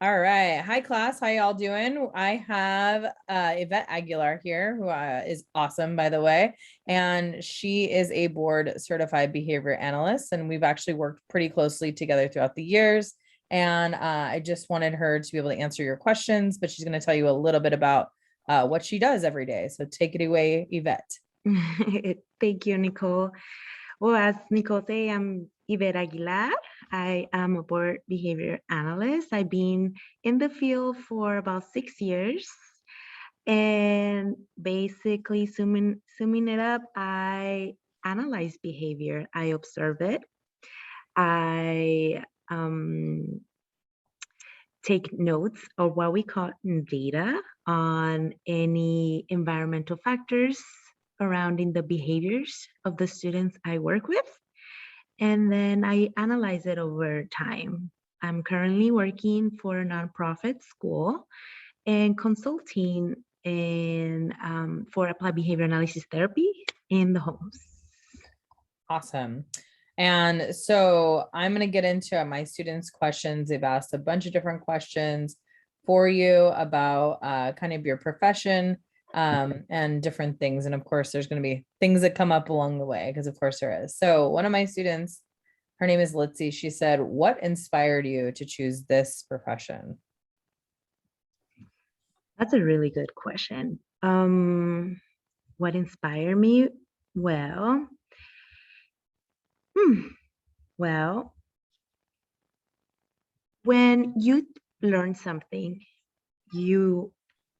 All right. Hi, class. How y'all doing? I have Yvette Aguilar here, who is awesome, by the way. And she is a board certified behavior analyst. And we've actually worked pretty closely together throughout the years. And I just wanted her to be able to answer your questions, but she's going to tell you a little bit about what she does every day. So take it away, Yvette. Thank you, Nicole. Well, as Nicole said, I'm Yvette Aguilar. I am a board behavior analyst. I've been in the field for about 6 years. And basically, summing it up, I analyze behavior, I observe it, I take notes or what we call data on any environmental factors surrounding the behaviors of the students I work with. And then I analyze it over time. I'm currently working for a nonprofit school and consulting for applied behavior analysis therapy in the homes. Awesome. And so I'm going to get into my students' questions. They've asked a bunch of different questions for you about kind of your profession and different things. And of course, there's going to be things that come up along the way, because of course there is. So one of my students, her name is Litzy. She said, "What inspired you to choose this profession?" That's a really good question. What inspired me? Well, well, when you learn something, you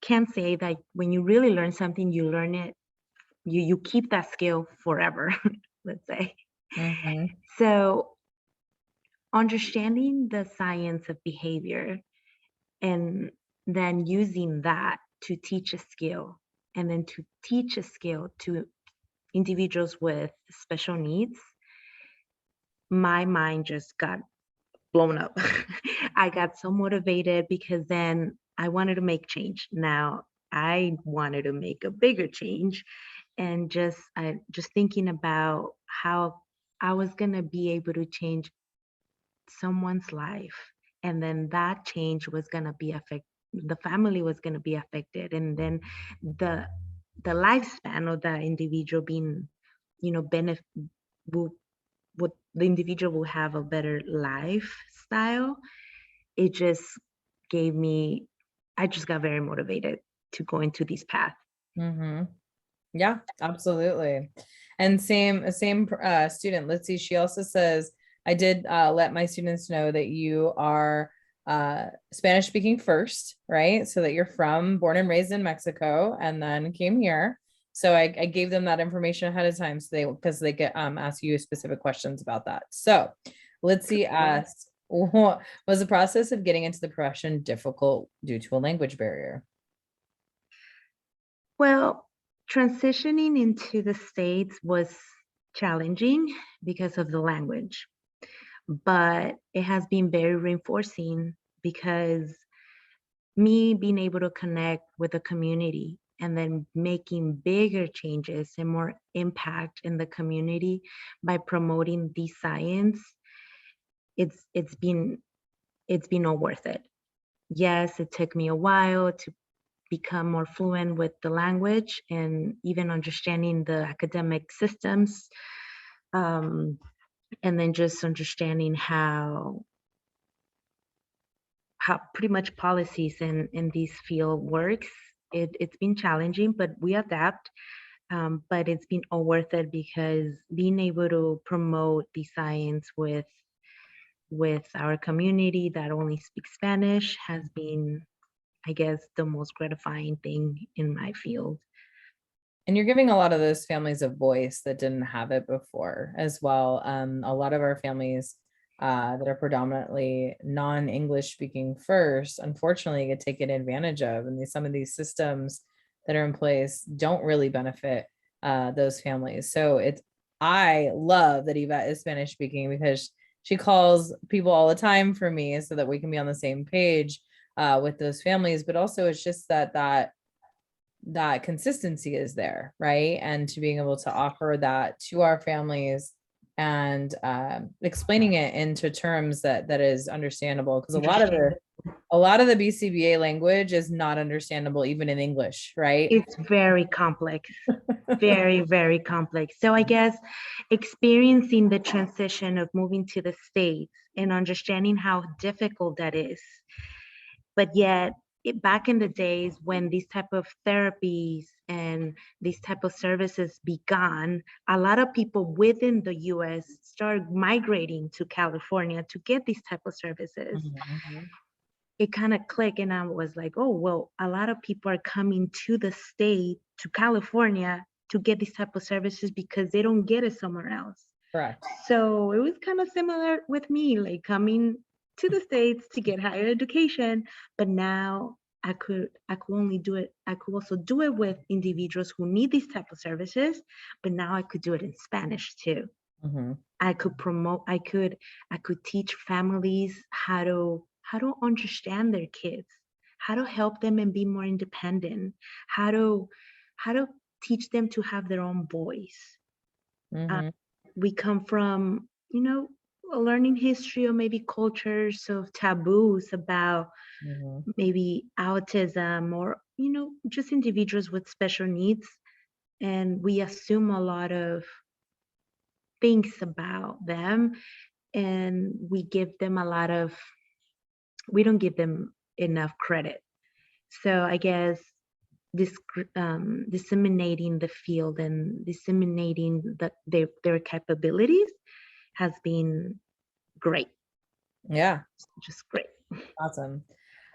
can say that when you really learn something, you learn it, you keep that skill forever, let's say. Mm-hmm. So understanding the science of behavior and then using that to teach a skill and then to teach a skill to individuals with special needs, my mind just got blown up. I got so motivated because then I wanted to make change. Now I wanted to make a bigger change, and just thinking about how I was gonna be able to change someone's life, and then that change was gonna be affect the family was gonna be affected, and then the the lifespan of that individual being, benefit will would the individual will have a better lifestyle. It just gave me, I just got very motivated to go into this path. Mm-hmm. Yeah, absolutely. And same student, let's see, she also says, "I did let my students know that you are Spanish speaking first, right? So that you're born and raised in Mexico and then came here." So I gave them that information ahead of time, so because they get ask you specific questions about that. So let's see, asked, "What was the process of getting into the profession difficult due to a language barrier?" Well, transitioning into the States was challenging because of the language, but it has been very reinforcing because me being able to connect with the community and then making bigger changes and more impact in the community by promoting the science, it's been all worth it. Yes, it took me a while to become more fluent with the language and even understanding the academic systems, um, and then just understanding how pretty much policies in this field works. It's been challenging, but we adapt. But it's been all worth it because being able to promote the science with our community that only speaks Spanish has been, I guess, the most gratifying thing in my field. And you're giving a lot of those families a voice that didn't have it before as well. A lot of our families that are predominantly non-English speaking first, unfortunately, get taken advantage of. And some of these systems that are in place don't really benefit those families. So I love that Yvette is Spanish speaking, because she calls people all the time for me so that we can be on the same page with those families. But also it's just that consistency is there, right? And to being able to offer that to our families and explaining it into terms that is understandable, because a lot of a lot of the BCBA language is not understandable even in English, right? It's very complex, very, very complex. So I guess experiencing the transition of moving to the States and understanding how difficult that is, but yet back in the days when these type of therapies and these type of services began, a lot of people within the US started migrating to California to get these type of services. Mhm. It kind of clicked, and I was like, oh, well, a lot of people are coming to the state, to California, to get these type of services because they don't get it somewhere else. Correct. So it was kind of similar with me, like coming to the States to get higher education, but now I could only do it. I could also do it with individuals who need these type of services, but now I could do it in Spanish too. Mhm. I could promote, I could teach families how to understand their kids, how to help them and be more independent, how to how to teach them to have their own voice. Uh, Mhm. we come from, a learning history or maybe cultures of taboos about Mhm. maybe autism or, just individuals with special needs. And we assume a lot of things about them, and we don't give them enough credit. So I guess this disseminating the field and disseminating their capabilities has been great, Yeah, just great. awesome.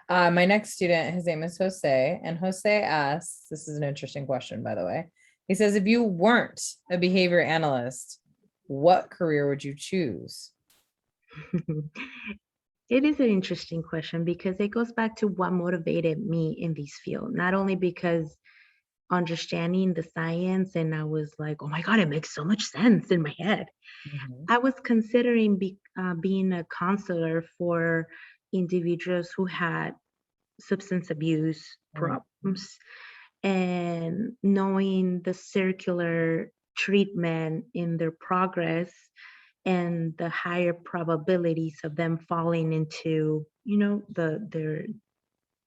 My next student, his name is Jose, and Jose asks, this is an interesting question, by the way. He says, if you weren't a behavior analyst, what career would you choose? It is an interesting question because it goes back to what motivated me in this field, not only because understanding the science and I was like, oh my God, it makes so much sense in my head. Mhm. I was considering being a counselor for individuals who had substance abuse Mhm. problems, and knowing the circular treatment in their progress and the higher probabilities of them falling into,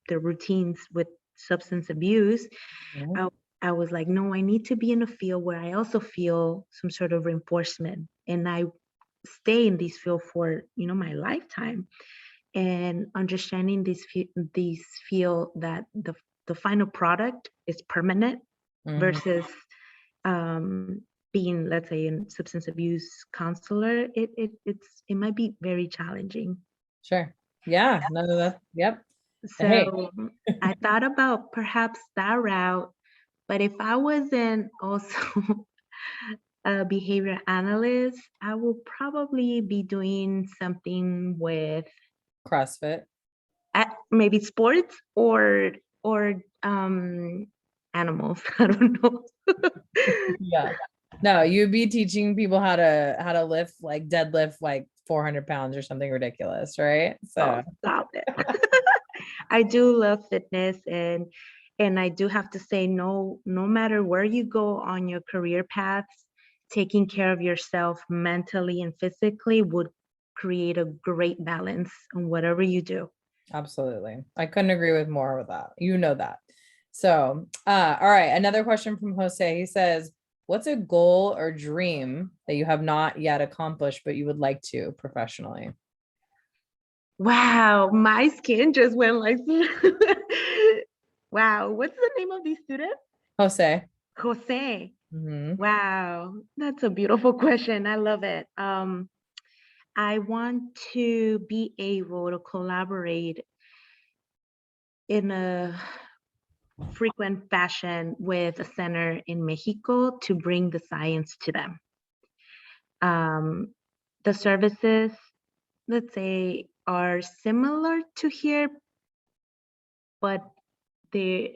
their routines with substance abuse. Mhm. I, I was like, no, I need to be in a field where I also feel some sort of reinforcement, and I stay in this field for, my lifetime. And understanding these feel that the final product is permanent Mhm. versus um, being, let's say, in substance abuse counselor, it might be very challenging. Sure. Yeah, no, no, that, yep. Hey, So I thought about perhaps that route, but if I wasn't also a behavior analyst, I will probably be doing something with CrossFit. maybe sports or animals. I don't know. Yeah. No, you'd be teaching people how to lift, like deadlift like 400 pounds or something ridiculous, right? Oh, So stop it. I do love fitness, and I do have to say, no matter where you go on your career paths, taking care of yourself mentally and physically would create a great balance on whatever you do. absolutely. I couldn't agree with more with that. You know that. So, all right, another question from Jose. He says, what's a goal or dream that you have not yet accomplished, but you would like to professionally? Wow, my skin just went like wow, what's the name of these students? Jose. Jose. Hmm. Wow, that's a beautiful question. I love it. I want to be able to collaborate in a frequent fashion with a center in Mexico to bring the science to them. Um, the services, let's say, are similar to here, but there,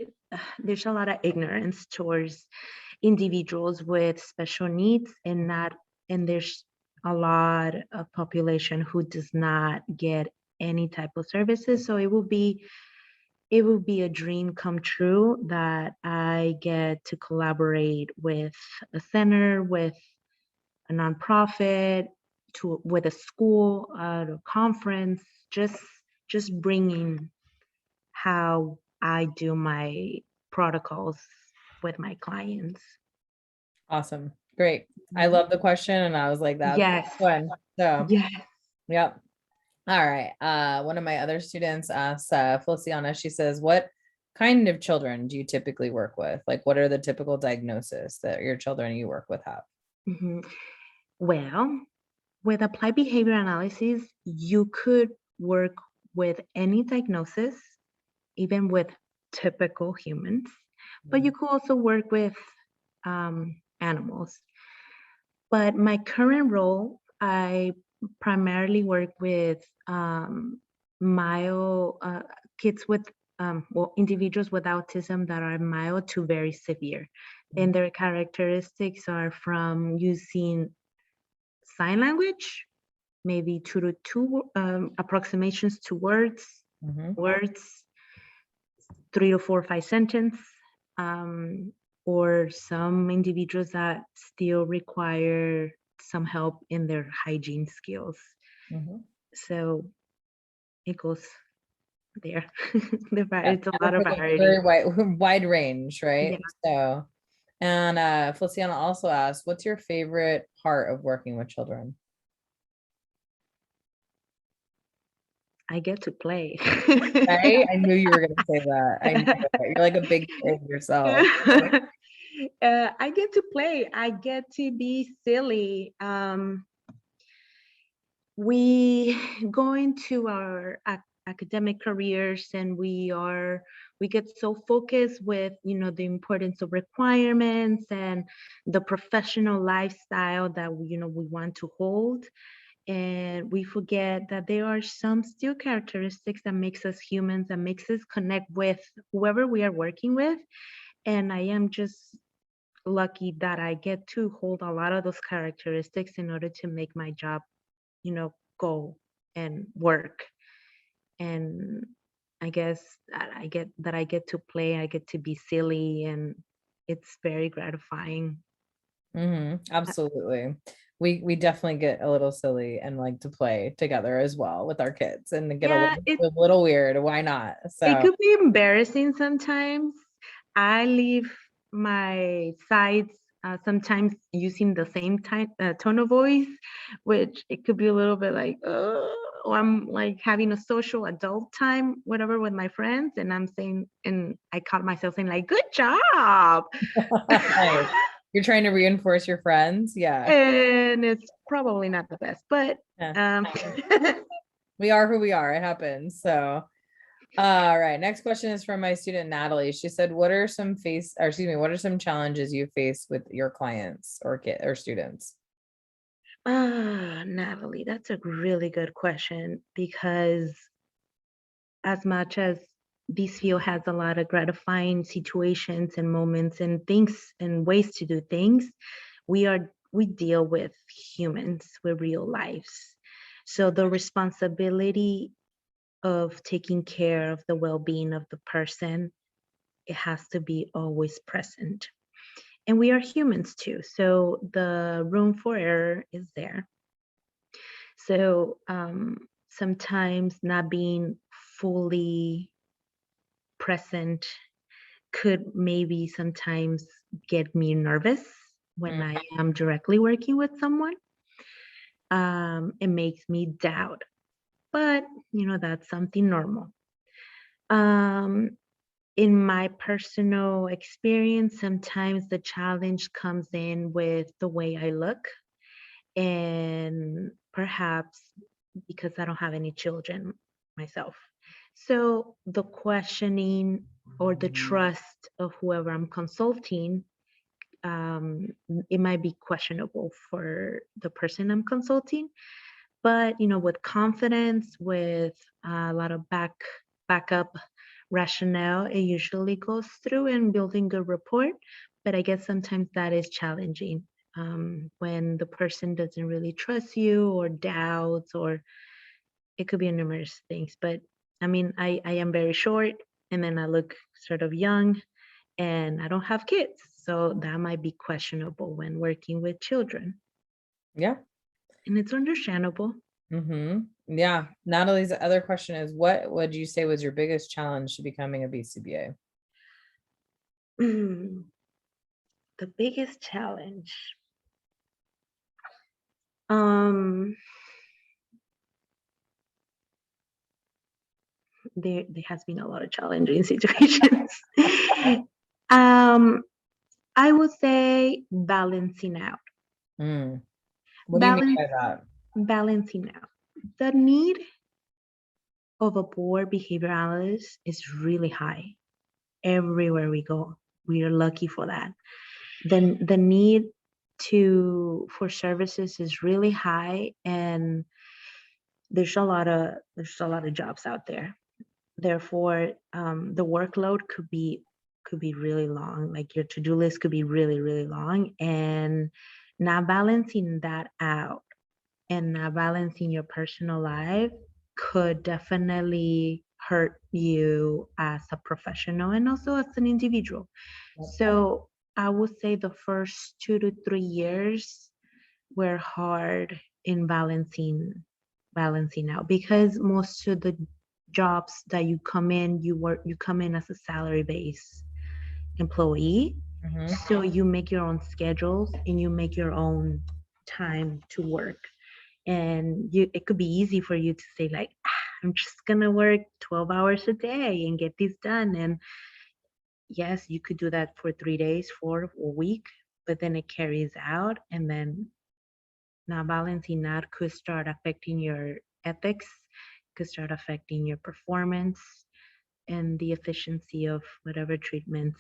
there's a lot of ignorance towards individuals with special needs, and there's a lot of population who does not get any type of services. So it will be a dream come true that I get to collaborate with a center, with a nonprofit, with a school, at a conference, just bringing how I do my protocols with my clients. Awesome. Great. I Mhm. love the question. And I was like, that's Yes. one. So, Yes. yep. All right. One of my other students asks, Feliciana, she says, what kind of children do you typically work with? Like, what are the typical diagnosis that your children you work with have? Mhm. Well, with applied behavior analysis, you could work with any diagnosis, even with typical humans, but you Mhm. could also work with animals. But my current role, I primarily work with mild kids with, well, individuals with autism that are mild to very severe. And their characteristics are from using sign language, maybe two to two approximations to Mhm. words, 3 to 4 or 5 sentence, um, or some individuals that still require some help in their hygiene skills. Mhm. So it goes there. Yeah, It's a kind lot of of like a very variety. wide wide range, Yeah, right? So, and Feliciana also asked, what's your favorite part of working with children? I get to play. Right? I knew you were gonna say that. I knew it. You're like a big kid yourself. I get to play. I get to be silly. We go into our academic careers and we get so focused with the importance of requirements and the professional lifestyle that we want to hold, and we forget that there are some still characteristics that makes us humans, that makes us connect with whoever we are working with. And I am just lucky that I get to hold a lot of those characteristics in order to make my job go and work. And I guess that I get to play, I get to be silly, and it's very gratifying. Absolutely. We definitely get a little silly and like to play together as well with our kids and get Yeah, a little weird. Why not? it So, could be embarrassing sometimes. I leave my sides sometimes using the same tone of voice, which it could be a little bit like, or I'm like having a social adult time, whatever, with my friends, and I'm saying, and I caught myself saying like, "Good job," nice. You're trying to reinforce your friends. Yeah. and it's probably not the best, but Yeah. um, We are who we are. It happens. So, all right. Next question is from my student Natalie. She said, "What are some what are some challenges you face with your clients or kid or students?" Natalie, that's a really good question because as much as this field has a lot of gratifying situations and moments and things and ways to do things, we deal with humans with real lives. So the responsibility of taking care of the well-being of the person, it has to be always present. And we are humans too, so the room for error is there. So sometimes not being fully present could maybe sometimes get me nervous when I am directly working with someone. It makes me doubt, but that's something normal. Um, in my personal experience, sometimes the challenge comes in with the way I look, and perhaps because I don't have any children myself. So the questioning or the trust of whoever I'm consulting, it might be questionable for the person I'm consulting. But with confidence, with a lot of backup rationale, it usually goes through and building good rapport. But I guess sometimes that is challenging when the person doesn't really trust you or doubts, or it could be numerous things. But I mean, I am very short, and then I look sort of young, and I don't have kids. So that might be questionable when working with children. Yeah. And it's understandable. Yeah. Natalie's other question is, what would you say was your biggest challenge to becoming a BCBA? The biggest challenge. Um, there has been a lot of challenging situations. um, I would say balancing out. Mm. What do you mean Balance by that? balancing out. The need of a board behavior analyst is really high everywhere we go. We are lucky for that. Then the need to for services is really high, and there's a lot of jobs out there. Therefore, the workload could be really long. Like your to-do list could be really, really long, and not balancing that out and not balancing your personal life could definitely hurt you as a professional and also as an individual. Yep. So I would say the first 2 to 3 years were hard in balancing out, because most of the jobs that you come in as a salary based employee. Mhm. So you make your own schedules and you make your own time to work, and it could be easy for you to say like, I'm just gonna work 12 hours a day and get this done. And yes, you could do that for 3 days, for a week, but then it carries out, and then now balancing that could start affecting your ethics, could start affecting your performance and the efficiency of whatever treatments